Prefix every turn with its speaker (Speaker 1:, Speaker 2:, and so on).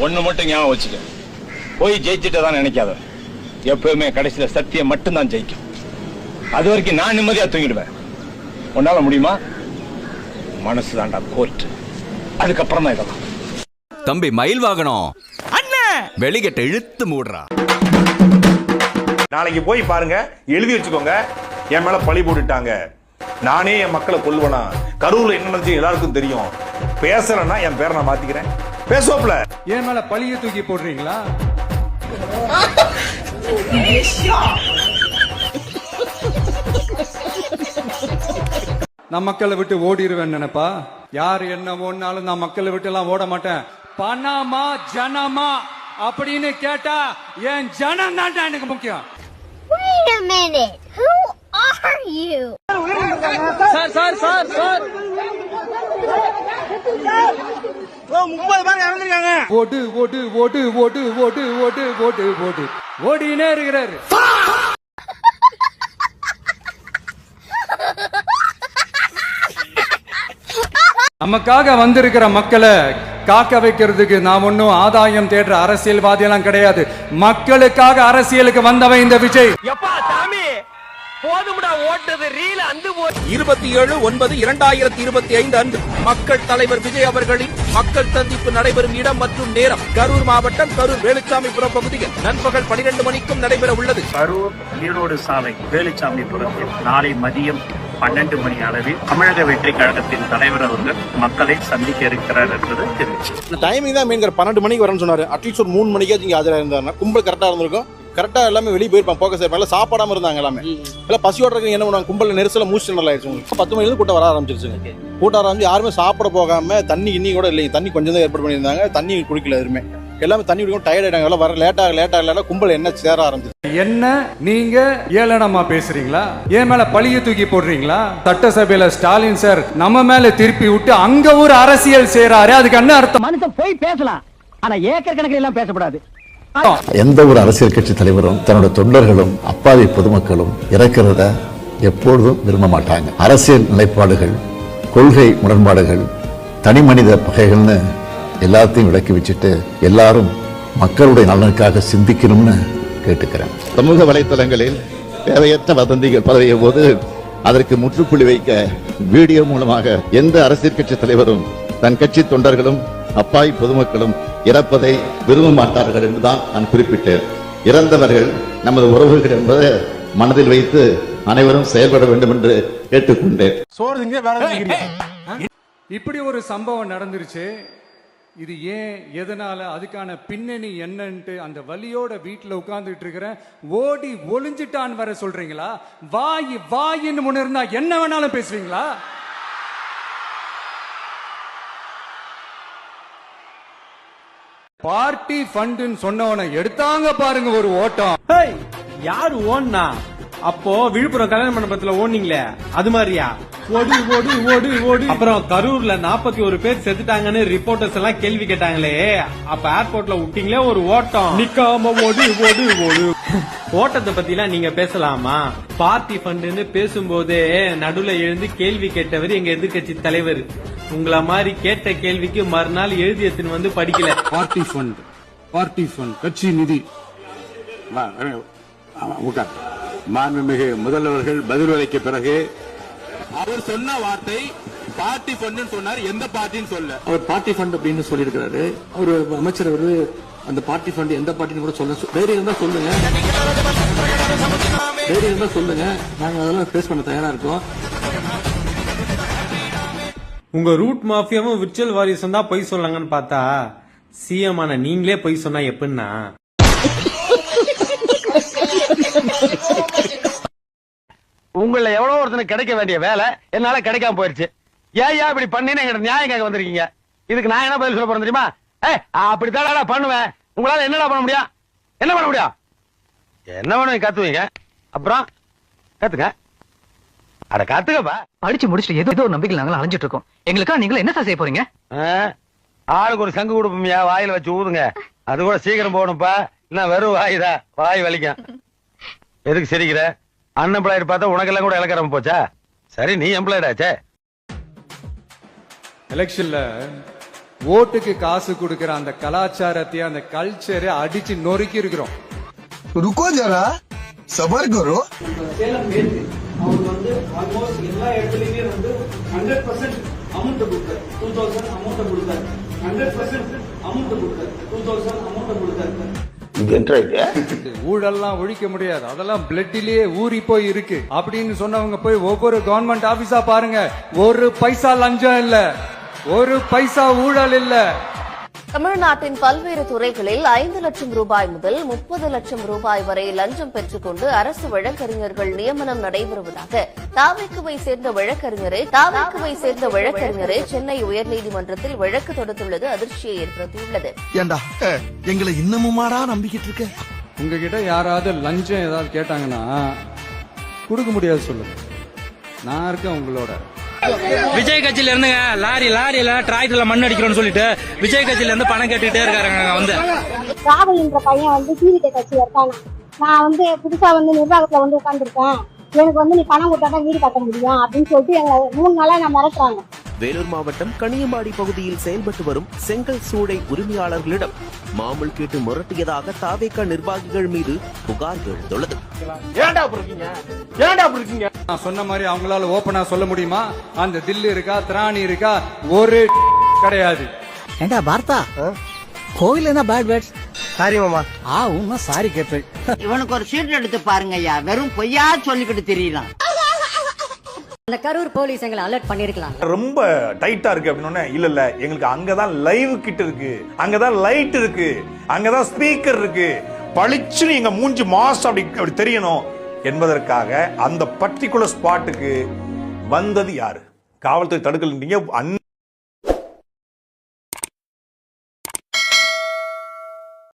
Speaker 1: ஒண்ணு மட்டும் ஞாபகம் வச்சுக்க, போய் ஜெயிச்சுட்டதான் நினைக்காத. எப்பவுமே கடைசியில சத்தியம் மட்டும்தான் ஜெயிக்கும். அது வரைக்கும் நான் நிம்மதியா தூங்கிடுவேன். உன்னால முடியுமா? மனசுதான்டா கோர்ட். அதுக்கப்புறம் தான் இதெல்லாம்.
Speaker 2: தம்பி மயில் வாகனம் வெளிகட்ட இழுத்து மூடுறா.
Speaker 3: நாளைக்கு போய் பாருங்க, எழுதி வச்சுக்கோங்க. என் மேல பழி போட்டுட்டாங்க, நானே என் மக்களை கொல்வனா, கரூர்ல என்ன நடந்துச்சு எல்லாருக்கும் தெரியும். பேசலன்னா என் பேரை நான் மாத்திக்கிறேன். பேசுவோம்ல.
Speaker 4: என் மேல பழிய தூக்கி போடுறீங்களா? நான் மக்களை விட்டு ஓடிடுவேன் நினைப்பா? யாரு என்ன ஓடினாலும் நான் மக்களை விட்டு எல்லாம் ஓட மாட்டேன். பணமா ஜனமா அப்படின்னு கேட்டா என் ஜனம் தான் எனக்கு முக்கியம்.
Speaker 5: Wait a minute. Who are you?
Speaker 4: Sir ஓடு ஓடு ஓடு ஓடு ஓடு ஓடு ஓடு ஓடு ஓடினே இருக்கிறாரு. நமக்காக வந்திருக்கிற மக்களை காக்க வைக்கிறதுக்கு நாம் ஒன்னும் ஆதாயம் தேடுற அரசியல்வாதி எல்லாம் கிடையாது. மக்களுக்காக அரசியலுக்கு வந்தவன் இந்த விஜய்.
Speaker 6: 27/9/2025 அன்று மக்கள் தலைவர் விஜய் அவர்களின் மக்கள் சந்திப்பு நடைபெறும் இடம் மற்றும் நேரம் கரூர் மாவட்டம் கரூர் வேலுச்சாமிபுரம் பகுதியில் நண்பகல் 12 மணிக்கும் நடைபெற உள்ளது.
Speaker 7: கரூர் ஈரோடு சாலை வேலுச்சாமிபுரத்தில் நாளை மதியம் 12 மணி அளவில் தமிழக வெற்றி கழகத்தின் தலைவர் அவர்கள் மக்களை சந்திக்க இருக்கிறார் என்பது தெரிவிச்சு.
Speaker 8: டைமிங் தான் மெயின். 12 மணிக்கு வரேன்னு சொன்னாரு. அட்லீஸ்ட் ஒரு 3 மணிக்கே இங்க ஆஜரா இருந்தாருன்னா கும்பல் கரெக்டா இருந்திருக்கும். கரெக்டா எல்லாமே வெளியே போயிருப்பாங்க, போக்கஸ் ஆயிருப்பாங்க. சாப்பாடாம இருந்தாங்க எல்லாமே. எல்லாம் பசியோட இருக்கு. என்ன பண்ணுவாங்க, கும்பல் நெரிசல மூச்சு நல்லா ஆயிடுச்சு. 10 மணில கூட்டம் வர ஆரம்பிச்சிருச்சுங்க. கூட்டம் ஆரம்பிச்சு யாருமே சாப்பிட போகாம தண்ணி இன்னி கூட இல்லைங்க. தண்ணி கொஞ்சம் தான் ஏற்பாடு பண்ணியிருந்தாங்க. தண்ணி குடிக்கல எதுவுமே. எல்லாமே தண்ணி குடிக்கும் டயர்ட் ஆயிட்டாங்க. எல்லாம் வர லேட்டா கும்பல் என்ன சேர ஆரம்பிச்சு.
Speaker 4: என்ன நீங்க ஏளனமா பேசுறீங்களா? என் மேல பழிய தூக்கி போடுறீங்களா? சட்டசபையில ஸ்டாலின் சார் நம்ம மேல திருப்பி விட்டு அங்க ஒரு அரசியல் செய்யறாரு. அதுக்கு என்ன அர்த்தம்?
Speaker 9: மனுஷன் போய் பேசலாம், ஆனா ஏக்கர் கணக்கில் எல்லாம் பேசக்கூடாது.
Speaker 10: எந்த ஒரு அரசியல் கட்சி தலைவரும் தன்னோட தொண்டர்களும் அப்பாவி பொதுமக்களும் இறக்கிறத எப்பொழுதும் விரும்ப மாட்டாங்க. அரசியல் நிலைப்பாடுகள், கொள்கை முரண்பாடுகள், தனி மனித பகைகள்னு எல்லாத்தையும் விலக்கி வச்சுட்டு எல்லாரும் மக்களுடைய நலனுக்காக சிந்திக்கணும்னு கேட்டுக்கிறேன். சமூக வலைத்தளங்களில் தேவையற்ற வதந்திகள் பரவிய போது அதற்கு முற்றுப்புள்ளி வைக்க வீடியோ மூலமாக எந்த அரசியல் கட்சி தலைவரும் தன் கட்சி தொண்டர்களும் அப்பாவி பொதுமக்களும் இறப்பதை விரும்ப மாட்டார்கள் என்றுதான் நான் குறிப்பிட்டேன். இறந்தவர்கள் நமது உறவுகள் என்பதை மனதில் வைத்து அனைவரும் செயல்பட வேண்டும் என்று கேட்டுக்கொண்டேன்.
Speaker 4: இப்படி ஒரு சம்பவம் நடந்துருச்சு. இது ஏன், எதனால, அதுக்கான பின்னணி என்னன்ட்டு அந்த வலியோட வீட்டுல உட்கார்ந்துட்டு இருக்கிறேன். ஓடி ஒளிஞ்சிட்டான் வர சொல்றீங்களா? வாயின்னு முன்ன இருந்தா என்ன வேணாலும் பேசுவீங்களா? பார்ட்டி ஃபண்டுன்னு சொன்னவனை எடுத்தாங்க பாருங்க ஒரு ஓட்டம்.
Speaker 6: யாரு ஓடுனா? அப்போ விழுப்புரம் கல்யாண மண்டபத்துல ஓடுனீங்களே அது மாதிரியா? ஓடு ஓடு ஓடு ஓடு. அப்புறம் கரூர்ல 41 பேர் செத்துட்டாங்கன்னு ரிப்போர்ட்டர்ஸ் எல்லாம் கேள்வி கேட்டாங்களே, அப்ப ஏர்போர்ட்ல விட்டீங்களே ஒரு ஓட்டம். நிக்காம ஓடு ஓடு ஓடு. ஓட்டத்தை பத்தி எல்லாம் நீங்க பேசலாமா? பார்ட்டி ஃபண்டுன்னு பேசும்போதே நடுவுல எழுந்து கேள்வி கேட்டவர் எங்க எதிர்கட்சி தலைவர். உங்கள மாதிரி கேட்ட கேள்விக்கு மறுநாள் எழுதி எடுத்துன்னு வந்து படிக்கல.
Speaker 4: பார்ட்டி ஃபண்ட் கட்சி நிதி.
Speaker 10: மாண்புமிகு முதல்வர்கள் பதில் அளிக்க பிறகு
Speaker 6: அவர் சொன்ன வார்த்தை பார்ட்டி ஃபண்ட் சொன்னார். எந்த பார்ட்டின்னு சொல்ல.
Speaker 11: அவர் பார்ட்டி ஃபண்ட் அப்படின்னு சொல்லியிருக்கிறாரு. ஒரு அமைச்சர் அவரு அந்த பார்ட்டி ஃபண்ட் எந்த பார்ட்டின்னு கூட சொல்ல. தைரியம் இருந்தா சொல்லுங்க, நாங்க அதெல்லாம் ஃபேஸ் பண்ண தயாரா இருக்கோம்.
Speaker 6: உங்க ரூட் மாஃபியாவும் விர்ச்சுவல் வாரியஸும் தான் பொய் சொல்லாங்கன்னு பார்த்தா சிஎம் ஆன நீங்களே பொய் சொன்னா எப்படின்னா?
Speaker 9: உங்கள எவ்வளவு ஒருத்தனுக்கு கிடைக்க வேண்டிய வேலை என்னால கிடைக்காம போயிருச்சு. ஏன் இப்படி பண்ணி எங்கிட்ட நியாயம் கேட்க வந்திருக்கீங்க. இதுக்கு நான் என்ன பதில் சொல்ல போறேன் தெரியுமா? அப்படித்தான் பண்ணுவேன். உங்களால என்னடா பண்ண முடியும்? என்ன பண்ண முடியும்? என்ன பண்ணுவீங்க? கத்துவீங்க, அப்புறம் கத்துக்க. அட கத்துக்கப்பா. படிச்சு முடிச்சுட்டு ஏதோ ஒரு நம்பிக்கை நாங்களும் அலைஞ்சிட்டு இருக்கோம். எங்களுக்கா நீங்களும் என்ன செய்ய போறீங்க?
Speaker 7: ஆளுக்கு ஒரு சங்கு கொடுப்போம்யா, வாயில வச்சு ஊதுங்க. அது கூட சீக்கிரம் போகணும்ப்பா, இல்ல வெறும் வாயுதா, வாய் வலிக்கும். எதுக்கு சிரிக்கிற? அன்எம்ப்ளாய்டு பார்த்தா உனக்கெல்லாம் கூட இலக்கரம் போச்சா? சரி, நீ எம்ப்ளாய்டு ஆச்சே.
Speaker 4: எலெக்ஷன்ல ஓட்டுக்கு காசு கொடுக்கிற அந்த கலாச்சாரத்தை அந்த கல்ச்சரை அடிச்சு நொறுக்கி இருக்கிறோம்.
Speaker 12: ருக்கோ ஜரா சபர் கரோ.
Speaker 6: சேலம் மேற்கு அவர் வந்து ஆல்மோஸ்ட் எல்லா இடத்துலயுமே வந்து 100% அமௌண்ட் கொடுத்தாரு. 2000 அமௌண்ட் கொடுத்தாரு. 100% அமௌண்ட் கொடுத்தாரு. 2000 அமௌண்ட் கொடுத்தாரு.
Speaker 4: ஊழல்லாம் ஒழிக்க முடியாது, அதெல்லாம் பிளட்டிலேயே ஊறி போய் இருக்கு அப்படின்னு சொன்னவங்க போய் ஒவ்வொரு கவர்மெண்ட் ஆபீஸா பாருங்க. ஒரு பைசா லஞ்சம் இல்ல, ஒரு பைசா ஊழல் இல்ல.
Speaker 13: தமிழ்நாட்டின் பல்வேறு துறைகளில் 5 லட்சம் ரூபாய் முதல் 30 லட்சம் ரூபாய் வரை லஞ்சம் பெற்றுக்கொண்டு அரசு வழக்கறிஞர்கள் நியமனம் நடைபெறுவதாக தாவேக்குவை சேர்ந்த வழக்கறிஞரை சென்னை உயர்நீதிமன்றத்தில் வழக்கு தொடுத்துள்ளது அதிர்ச்சியை ஏற்படுத்தியுள்ளது.
Speaker 12: ஏண்டா எங்களை இன்னமுமாடா நம்பிக்கிட்டு இருக்க?
Speaker 4: உங்ககிட்ட யாராவது லஞ்சம் ஏதாவது கேட்டாங்கன்னா கொடுக்க முடியாது சொல்லுங்க, நான் இருக்கேன் உங்களோட.
Speaker 6: விஜய் கட்சியில இருந்துங்க லாரியில டிராக்டர்ல மண் அடிக்கிறோம்னு சொல்லிட்டு விஜய் கட்சியில இருந்து பணம் கேட்டுட்டே இருக்காங்க. வந்து
Speaker 5: ராகுல்ன்ற பையன் வந்து டிவிகே கட்சியில இருக்காங்க. நான் வந்து புதுசா வந்து நிர்வாகத்துல வந்து உட்கார்ந்துருக்கேன், எனக்கு வந்து நீ பணம் கொடுத்தாதான் வீடு கட்ட முடியும் அப்படின்னு சொல்லிட்டு எங்களை 3 நாளா நான் மிரட்டுறாங்க.
Speaker 14: வேலூர் மாவட்டம் கனியம்பாடி பகுதியில் செயல்பட்டு வரும் செங்கல் சூளை உரிமையாளர்களிடம் மாமூல் கேட்டு மிரட்டியதாக தாவேக நிர்வாகிகள் மீது புகார் எழுந்துள்ளது.
Speaker 4: நான் சொன்ன மாதிரி அவங்களால ஓபனா சொல்ல முடியுமா? அந்த தில்லு இருக்கா, திராணி இருக்கா, ஒரு கிடையாது.
Speaker 12: ஏண்டா பார்த்தா கோவில் என்ன பேட் வேர்ட்ஸ்?
Speaker 9: சாரி மாமா.
Speaker 12: உண்மை சாரி கேட்பேன்.
Speaker 15: இவனுக்கு ஒரு சீட் எடுத்து பாருங்க ஐயா, வெறும் பொய்யா சொல்லிக்கிட்டு தெரியலாம்.
Speaker 13: அந்த கரூர் போலீஸ் எங்களை அலர்ட் பண்ணிருக்கலாம்.
Speaker 3: ரொம்ப டைட்டா இருக்கு அப்படின்னு இல்ல எங்களுக்கு அங்கதான் லைவ் கிட்ட இருக்கு, அங்கதான் லைட் இருக்கு, அங்கதான் ஸ்பீக்கர் இருக்கு, பளிச்சுன்னு எங்க மூஞ்சி மாஸ் அப்படி தெரியணும் என்பதற்காக அந்த பர்டிகுலர் ஸ்பாட்டுக்கு வந்தது யாரு? காவல்துறை தடுக்கல.